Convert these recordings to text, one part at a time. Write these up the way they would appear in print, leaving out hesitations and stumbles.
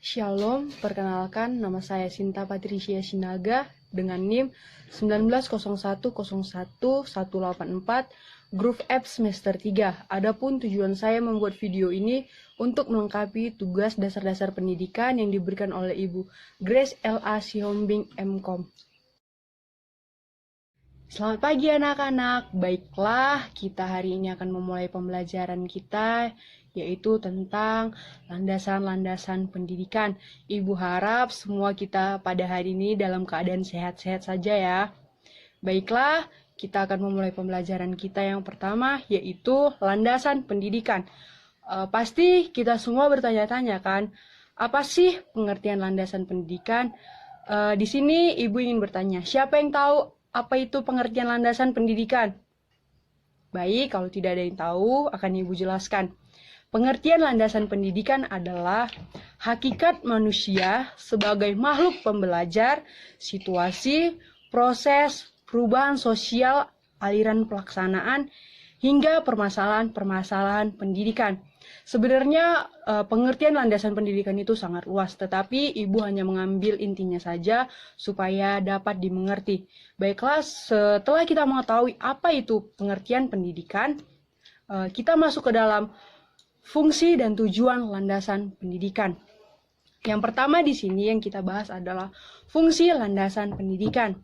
Shalom, perkenalkan nama saya Sinta Patricia Sinaga dengan NIM 1901011184 Grup F semester 3. Adapun tujuan saya membuat video ini untuk melengkapi tugas dasar-dasar pendidikan yang diberikan oleh Ibu Grace L.A. Sihombing M.Com. Selamat pagi anak-anak. Baiklah, kita hari ini akan memulai pembelajaran kita yaitu tentang landasan-landasan pendidikan. Ibu harap semua kita pada hari ini dalam keadaan sehat-sehat saja ya. Baiklah, kita akan memulai pembelajaran kita yang pertama yaitu landasan pendidikan. Pasti kita semua bertanya-tanya kan, apa sih pengertian landasan pendidikan? Di sini Ibu ingin bertanya, siapa yang tahu apa itu pengertian landasan pendidikan? Baik, kalau tidak ada yang tahu, akan Ibu jelaskan. Pengertian landasan pendidikan adalah hakikat manusia sebagai makhluk pembelajar, situasi, proses, perubahan sosial, aliran pelaksanaan, hingga permasalahan-permasalahan pendidikan. Sebenarnya pengertian landasan pendidikan itu sangat luas, tetapi Ibu hanya mengambil intinya saja supaya dapat dimengerti. Baiklah, setelah kita mengetahui apa itu pengertian pendidikan, kita masuk ke dalam fungsi dan tujuan landasan pendidikan. Yang pertama di sini yang kita bahas adalah fungsi landasan pendidikan.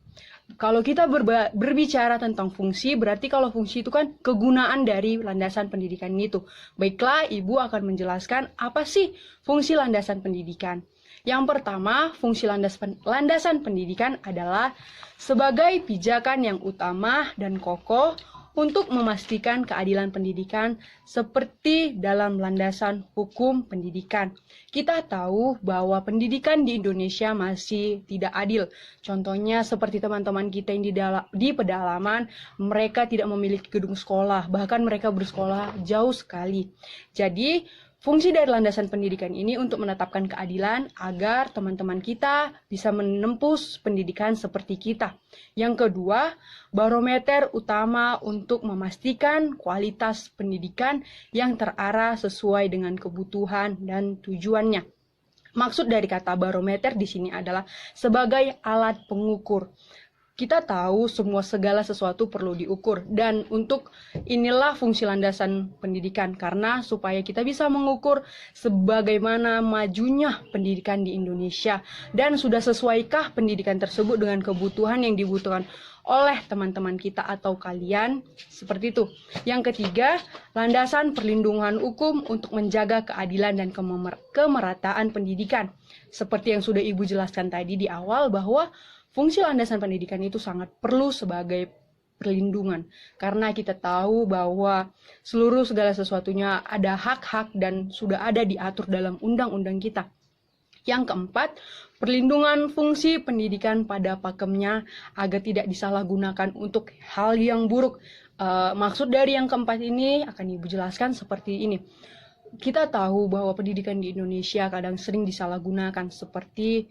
Kalau kita berbicara tentang fungsi, berarti kalau fungsi itu kan kegunaan dari landasan pendidikan itu. Baiklah, Ibu akan menjelaskan apa sih fungsi landasan pendidikan. Yang pertama, fungsi landasan pendidikan adalah sebagai pijakan yang utama dan kokoh untuk memastikan keadilan pendidikan seperti dalam landasan hukum pendidikan. Kita tahu bahwa pendidikan di Indonesia masih tidak adil. Contohnya seperti teman-teman kita yang di pedalaman, mereka tidak memiliki gedung sekolah, bahkan mereka bersekolah jauh sekali. Jadi, fungsi dari landasan pendidikan ini untuk menetapkan keadilan agar teman-teman kita bisa menempuh pendidikan seperti kita. Yang kedua, barometer utama untuk memastikan kualitas pendidikan yang terarah sesuai dengan kebutuhan dan tujuannya. Maksud dari kata barometer di sini adalah sebagai alat pengukur. Kita tahu segala sesuatu perlu diukur, dan untuk inilah fungsi landasan pendidikan, karena supaya kita bisa mengukur sebagaimana majunya pendidikan di Indonesia dan sudah sesuaikah pendidikan tersebut dengan kebutuhan yang dibutuhkan oleh teman-teman kita atau kalian, seperti itu. Yang ketiga, landasan perlindungan hukum untuk menjaga keadilan dan kemerataan pendidikan. Seperti yang sudah Ibu jelaskan tadi di awal bahwa fungsi landasan pendidikan itu sangat perlu sebagai perlindungan, karena kita tahu bahwa segala sesuatunya ada hak-hak dan sudah ada diatur dalam undang-undang kita. Yang keempat, perlindungan fungsi pendidikan pada pakemnya agar tidak disalahgunakan untuk hal yang buruk. Maksud dari yang keempat ini akan Ibu jelaskan seperti ini. Kita tahu bahwa pendidikan di Indonesia kadang sering disalahgunakan, seperti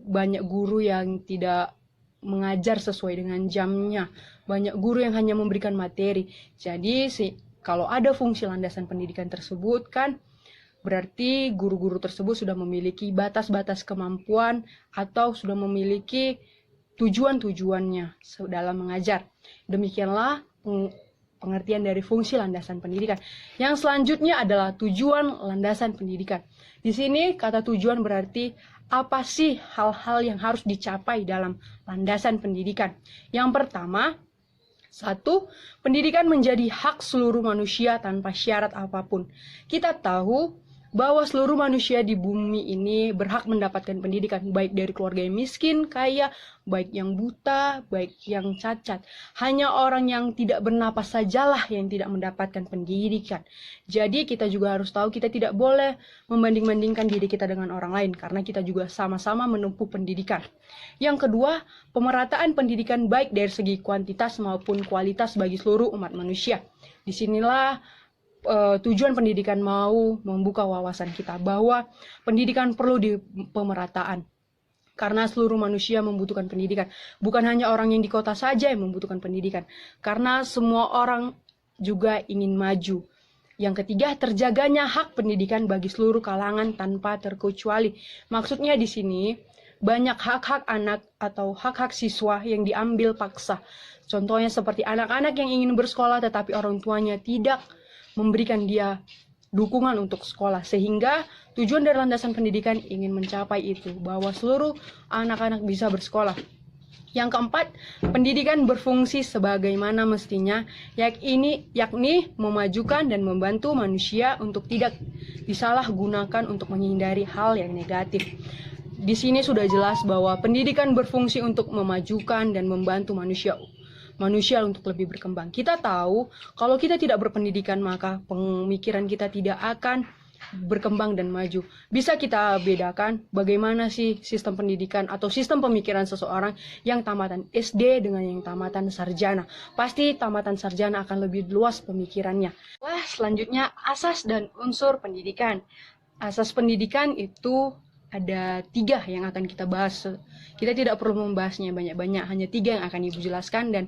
banyak guru yang tidak mengajar sesuai dengan jamnya, banyak guru yang hanya memberikan materi. Jadi kalau ada fungsi landasan pendidikan tersebut kan berarti guru-guru tersebut sudah memiliki batas-batas kemampuan atau sudah memiliki tujuan-tujuannya dalam mengajar. Demikianlah pengertian dari fungsi landasan pendidikan. Yang selanjutnya adalah tujuan landasan pendidikan. Di sini kata tujuan berarti apa sih hal-hal yang harus dicapai dalam landasan pendidikan. Yang pertama, 1. Pendidikan menjadi hak seluruh manusia tanpa syarat apapun. Kita tahu bahwa seluruh manusia di bumi ini berhak mendapatkan pendidikan, baik dari keluarga yang miskin, kaya, baik yang buta, baik yang cacat. Hanya orang yang tidak bernapas sajalah yang tidak mendapatkan pendidikan. Jadi kita juga harus tahu kita tidak boleh membanding-bandingkan diri kita dengan orang lain, karena kita juga sama-sama menempuh pendidikan. Yang kedua, pemerataan pendidikan baik dari segi kuantitas maupun kualitas bagi seluruh umat manusia. Disinilah tujuan pendidikan mau membuka wawasan kita bahwa pendidikan perlu di pemerataan, karena seluruh manusia membutuhkan pendidikan. Bukan hanya orang yang di kota saja yang membutuhkan pendidikan, karena semua orang juga ingin maju. Yang ketiga, terjaganya hak pendidikan bagi seluruh kalangan tanpa terkecuali. Maksudnya di sini, banyak hak-hak anak atau hak-hak siswa yang diambil paksa. Contohnya seperti anak-anak yang ingin bersekolah tetapi orang tuanya tidak memberikan dia dukungan untuk sekolah. Sehingga tujuan dari landasan pendidikan ingin mencapai itu, bahwa seluruh anak-anak bisa bersekolah. Yang keempat, pendidikan berfungsi sebagaimana mestinya, yakni memajukan dan membantu manusia untuk tidak disalahgunakan untuk menghindari hal yang negatif. Di sini sudah jelas bahwa pendidikan berfungsi untuk memajukan dan membantu manusia untuk lebih berkembang. Kita tahu kalau kita tidak berpendidikan maka pemikiran kita tidak akan berkembang dan maju. Bisa kita bedakan bagaimana sih sistem pendidikan atau sistem pemikiran seseorang yang tamatan SD dengan yang tamatan sarjana. Pasti tamatan sarjana akan lebih luas pemikirannya. Selanjutnya, asas dan unsur pendidikan. Asas pendidikan itu ada 3 yang akan kita bahas. Kita tidak perlu membahasnya banyak-banyak, hanya 3 yang akan Ibu jelaskan dan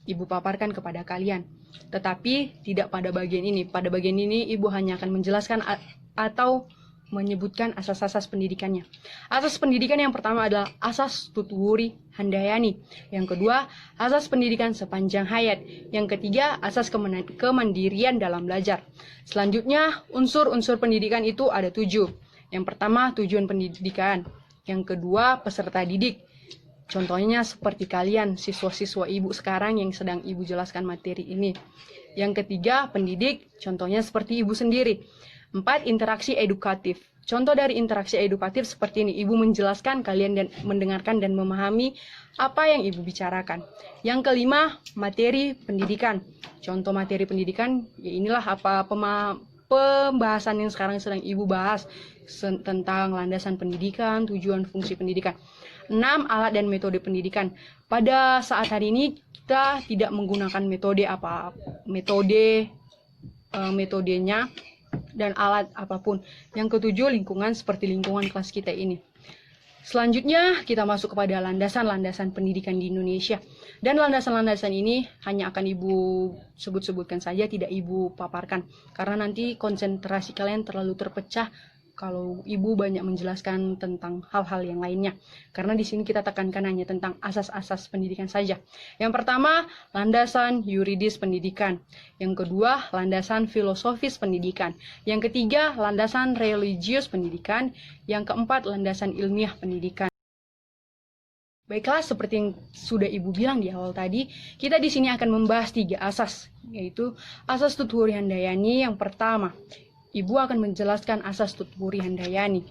Ibu paparkan kepada kalian. Tetapi tidak pada bagian ini. Pada bagian ini Ibu hanya akan menjelaskan atau menyebutkan asas-asas pendidikannya. Asas pendidikan yang pertama adalah asas Tutwuri Handayani. Yang kedua, asas pendidikan sepanjang hayat. Yang ketiga, asas kemandirian dalam belajar. Selanjutnya, unsur-unsur pendidikan itu ada 7. Yang pertama, tujuan pendidikan. Yang kedua, peserta didik. Contohnya seperti kalian, siswa-siswa Ibu sekarang yang sedang Ibu jelaskan materi ini. Yang ketiga, pendidik. Contohnya seperti Ibu sendiri. 4, interaksi edukatif. Contoh dari interaksi edukatif seperti ini. Ibu menjelaskan, kalian dan mendengarkan dan memahami apa yang Ibu bicarakan. Yang kelima, materi pendidikan. Contoh materi pendidikan, ya inilah apa pembahasan yang sekarang sedang Ibu bahas tentang landasan pendidikan, tujuan fungsi pendidikan. 6, alat dan metode pendidikan. Pada saat hari ini kita tidak menggunakan metodenya dan alat apapun. Yang ketujuh, lingkungan seperti lingkungan kelas kita ini. Selanjutnya kita masuk kepada landasan-landasan pendidikan di Indonesia. Dan landasan-landasan ini hanya akan Ibu sebut-sebutkan saja, tidak Ibu paparkan. Karena nanti konsentrasi kalian terlalu terpecah kalau Ibu banyak menjelaskan tentang hal-hal yang lainnya. Karena di sini kita tekankan hanya tentang asas-asas pendidikan saja. Yang pertama, landasan yuridis pendidikan. Yang kedua, landasan filosofis pendidikan. Yang ketiga, landasan religius pendidikan. Yang keempat, landasan ilmiah pendidikan. Baiklah, seperti yang sudah Ibu bilang di awal tadi, kita di sini akan membahas 3 asas, yaitu asas Tutwuri Handayani yang pertama. Ibu akan menjelaskan asas Tutwuri Handayani.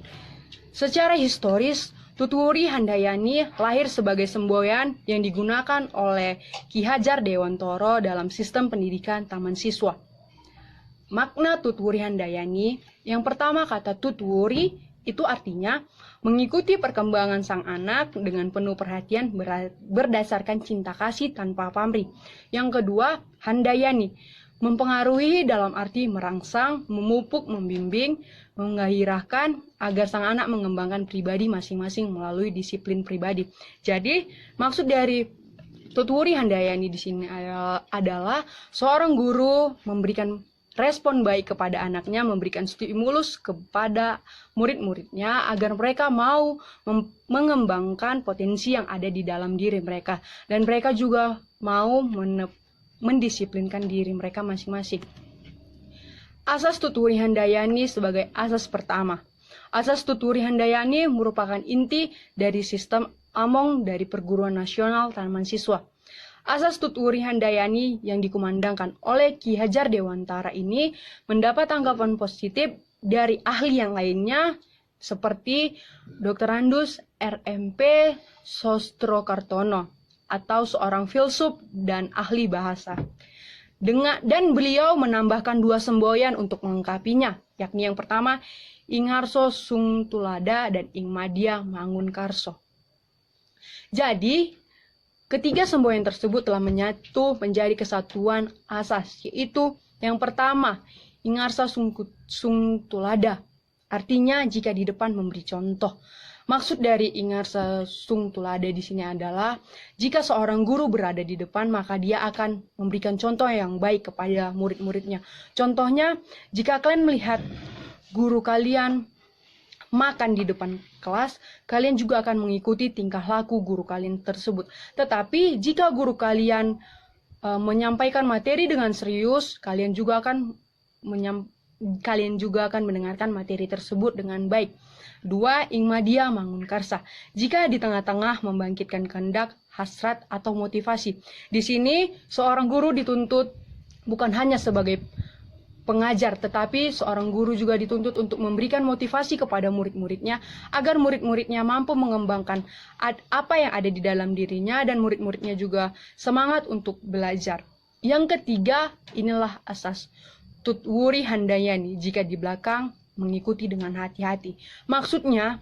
Secara historis, Tutwuri Handayani lahir sebagai semboyan yang digunakan oleh Ki Hajar Dewantara dalam sistem pendidikan taman siswa. Makna Tutwuri Handayani, yang pertama kata Tutwuri itu artinya mengikuti perkembangan sang anak dengan penuh perhatian berdasarkan cinta kasih tanpa pamrih. Yang kedua, Handayani, mempengaruhi dalam arti merangsang, memupuk, membimbing, menggairahkan agar sang anak mengembangkan pribadi masing-masing melalui disiplin pribadi. Jadi, maksud dari Tutwuri Handayani di sini adalah seorang guru memberikan respon baik kepada anaknya, memberikan stimulus kepada murid-muridnya agar mereka mau mengembangkan potensi yang ada di dalam diri mereka, dan mereka juga mau mendisiplinkan diri mereka masing-masing. Asas Tutwuri Handayani sebagai asas pertama. Asas Tutwuri Handayani merupakan inti dari sistem Among dari Perguruan Nasional Taman Siswa. Asas Tutwuri Handayani yang dikumandangkan oleh Ki Hajar Dewantara ini mendapat tanggapan positif dari ahli yang lainnya seperti Dr. Andus RMP Sostrokartono atau seorang filsuf dan ahli bahasa. Dan beliau menambahkan 2 semboyan untuk melengkapinya, yakni yang pertama Ingarso Sungtulada dan Ingmadia Mangunkarso. Jadi, ketiga semboyan tersebut telah menyatu menjadi kesatuan asas, yaitu yang pertama Ingarsa Sungtulada, artinya jika di depan memberi contoh. Maksud dari ingar sesung tulada di sini adalah jika seorang guru berada di depan, maka dia akan memberikan contoh yang baik kepada murid-muridnya. Contohnya, jika kalian melihat guru kalian makan di depan kelas, kalian juga akan mengikuti tingkah laku guru kalian tersebut. Tetapi jika guru kalian menyampaikan materi dengan serius, kalian juga akan mendengarkan materi tersebut dengan baik. 2. Ingmadia mangun karsa. Jika di tengah-tengah membangkitkan kehendak, hasrat, atau motivasi. Di sini, seorang guru dituntut bukan hanya sebagai pengajar, tetapi seorang guru juga dituntut untuk memberikan motivasi kepada murid-muridnya, agar murid-muridnya mampu mengembangkan apa yang ada di dalam dirinya, dan murid-muridnya juga semangat untuk belajar. Yang ketiga, inilah asas tutwuri handayani, jika di belakang mengikuti dengan hati-hati. Maksudnya,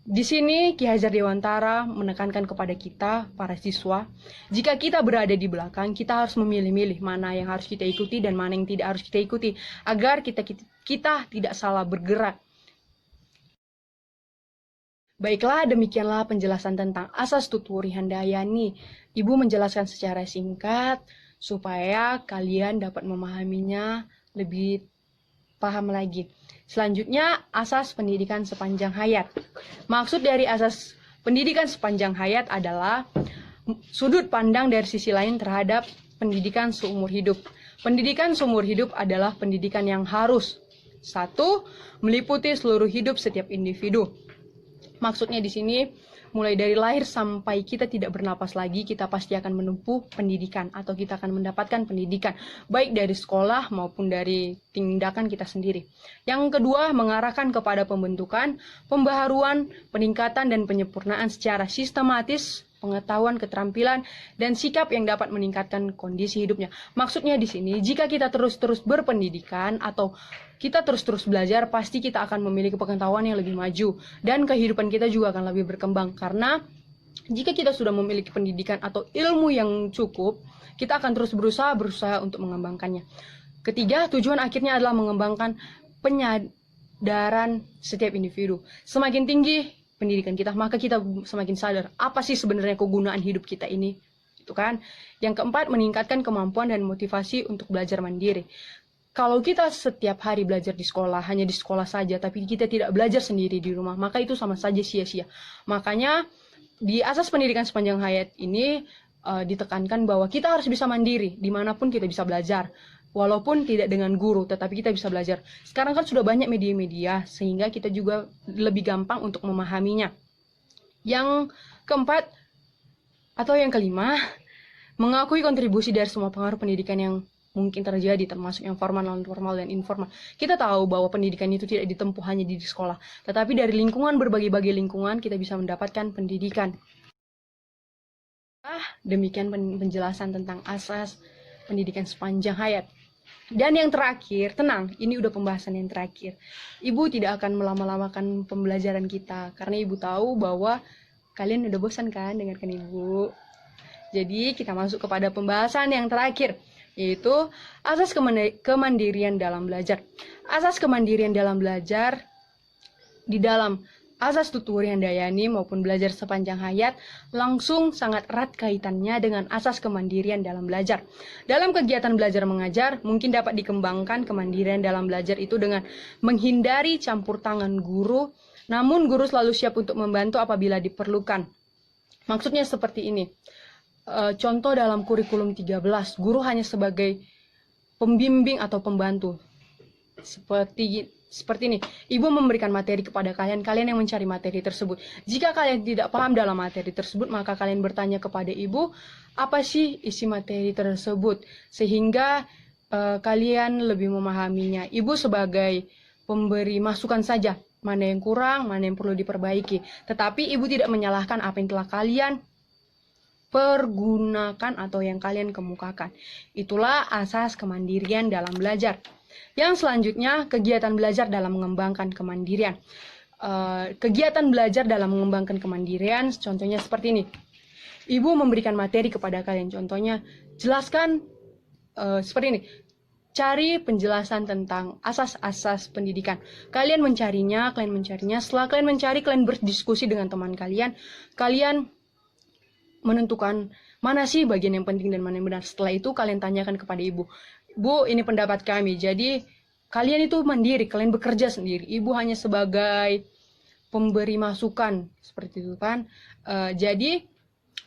di sini Ki Hajar Dewantara menekankan kepada kita, para siswa, jika kita berada di belakang, kita harus memilih-milih mana yang harus kita ikuti dan mana yang tidak harus kita ikuti, agar kita tidak salah bergerak. Baiklah, demikianlah penjelasan tentang asas tutwuri handayani. Ibu menjelaskan secara singkat, supaya kalian dapat memahaminya lebih paham lagi. Selanjutnya, asas pendidikan sepanjang hayat. Maksud dari asas pendidikan sepanjang hayat adalah sudut pandang dari sisi lain terhadap pendidikan seumur hidup. Pendidikan seumur hidup adalah pendidikan yang harus, 1. Meliputi seluruh hidup setiap individu. Maksudnya di sini, mulai dari lahir sampai kita tidak bernapas lagi, kita pasti akan menempuh pendidikan atau kita akan mendapatkan pendidikan, baik dari sekolah maupun dari tindakan kita sendiri. Yang kedua, mengarahkan kepada pembentukan, pembaharuan, peningkatan, dan penyempurnaan secara sistematis pengetahuan, keterampilan, dan sikap yang dapat meningkatkan kondisi hidupnya. Maksudnya di sini, jika kita terus-terus berpendidikan atau kita terus-terus belajar, pasti kita akan memiliki pengetahuan yang lebih maju, dan kehidupan kita juga akan lebih berkembang. Karena jika kita sudah memiliki pendidikan atau ilmu yang cukup, kita akan terus berusaha untuk mengembangkannya. Ketiga, tujuan akhirnya adalah mengembangkan penyadaran setiap individu. Semakin tinggi pendidikan kita, maka kita semakin sadar apa sih sebenarnya kegunaan hidup kita ini, itu kan. Yang keempat, meningkatkan kemampuan dan motivasi untuk belajar mandiri. Kalau kita setiap hari belajar di sekolah, hanya di sekolah saja, tapi kita tidak belajar sendiri di rumah, maka itu sama saja sia-sia. Makanya di asas pendidikan sepanjang hayat ini ditekankan bahwa kita harus bisa mandiri, dimanapun kita bisa belajar. Walaupun tidak dengan guru, tetapi kita bisa belajar. Sekarang kan sudah banyak media-media, sehingga kita juga lebih gampang untuk memahaminya. Yang keempat, atau yang kelima, mengakui kontribusi dari semua pengaruh pendidikan yang mungkin terjadi, termasuk yang formal, non-formal, dan informal. Kita tahu bahwa pendidikan itu tidak ditempuh hanya di sekolah, tetapi dari lingkungan, berbagai-bagai lingkungan, kita bisa mendapatkan pendidikan. Demikian penjelasan tentang asas pendidikan sepanjang hayat. Dan yang terakhir, tenang, ini udah pembahasan yang terakhir. Ibu tidak akan melama-lamakan pembelajaran kita, karena ibu tahu bahwa kalian udah bosan kan dengarkan ibu. Jadi kita masuk kepada pembahasan yang terakhir, yaitu asas kemandirian dalam belajar. Asas kemandirian dalam belajar di dalam asas tutwuri handayani maupun belajar sepanjang hayat langsung sangat erat kaitannya dengan asas kemandirian dalam belajar. Dalam kegiatan belajar mengajar, mungkin dapat dikembangkan kemandirian dalam belajar itu dengan menghindari campur tangan guru, namun guru selalu siap untuk membantu apabila diperlukan. Maksudnya seperti ini. Contoh dalam kurikulum 13, guru hanya sebagai pembimbing atau pembantu. Seperti ini, ibu memberikan materi kepada kalian yang mencari materi tersebut. Jika kalian tidak paham dalam materi tersebut, maka kalian bertanya kepada ibu, apa sih isi materi tersebut, sehingga kalian lebih memahaminya. Ibu sebagai pemberi masukan saja, mana yang kurang, mana yang perlu diperbaiki. Tetapi ibu tidak menyalahkan apa yang telah kalian pergunakan atau yang kalian kemukakan. Itulah asas kemandirian dalam belajar. Yang selanjutnya, kegiatan belajar dalam mengembangkan kemandirian. Kegiatan belajar dalam mengembangkan kemandirian, contohnya seperti ini. Ibu memberikan materi kepada kalian, contohnya jelaskan seperti ini. cari penjelasan tentang asas-asas pendidikan. Kalian mencarinya, setelah kalian mencari, kalian berdiskusi dengan teman kalian, kalian menentukan mana sih bagian yang penting dan mana yang benar. Setelah itu kalian tanyakan kepada ibu, Bu, ini pendapat kami, jadi kalian itu mandiri, kalian bekerja sendiri. Ibu hanya sebagai pemberi masukan, seperti itu kan. Jadi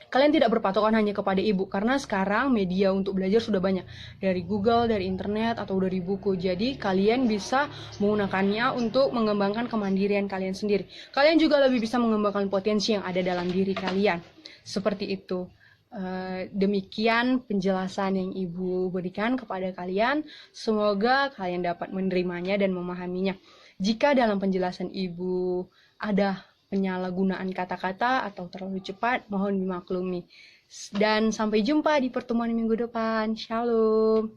kalian tidak berpatokan hanya kepada ibu, karena sekarang media untuk belajar sudah banyak, dari Google, dari internet, atau dari buku. Jadi kalian bisa menggunakannya untuk mengembangkan kemandirian kalian sendiri. Kalian juga lebih bisa mengembangkan potensi yang ada dalam diri kalian. Seperti itu. Demikian penjelasan yang ibu berikan kepada kalian. Semoga kalian dapat menerimanya dan memahaminya. Jika dalam penjelasan ibu ada penyalahgunaan kata-kata atau terlalu cepat, mohon dimaklumi. Dan sampai jumpa di pertemuan minggu depan. Shalom.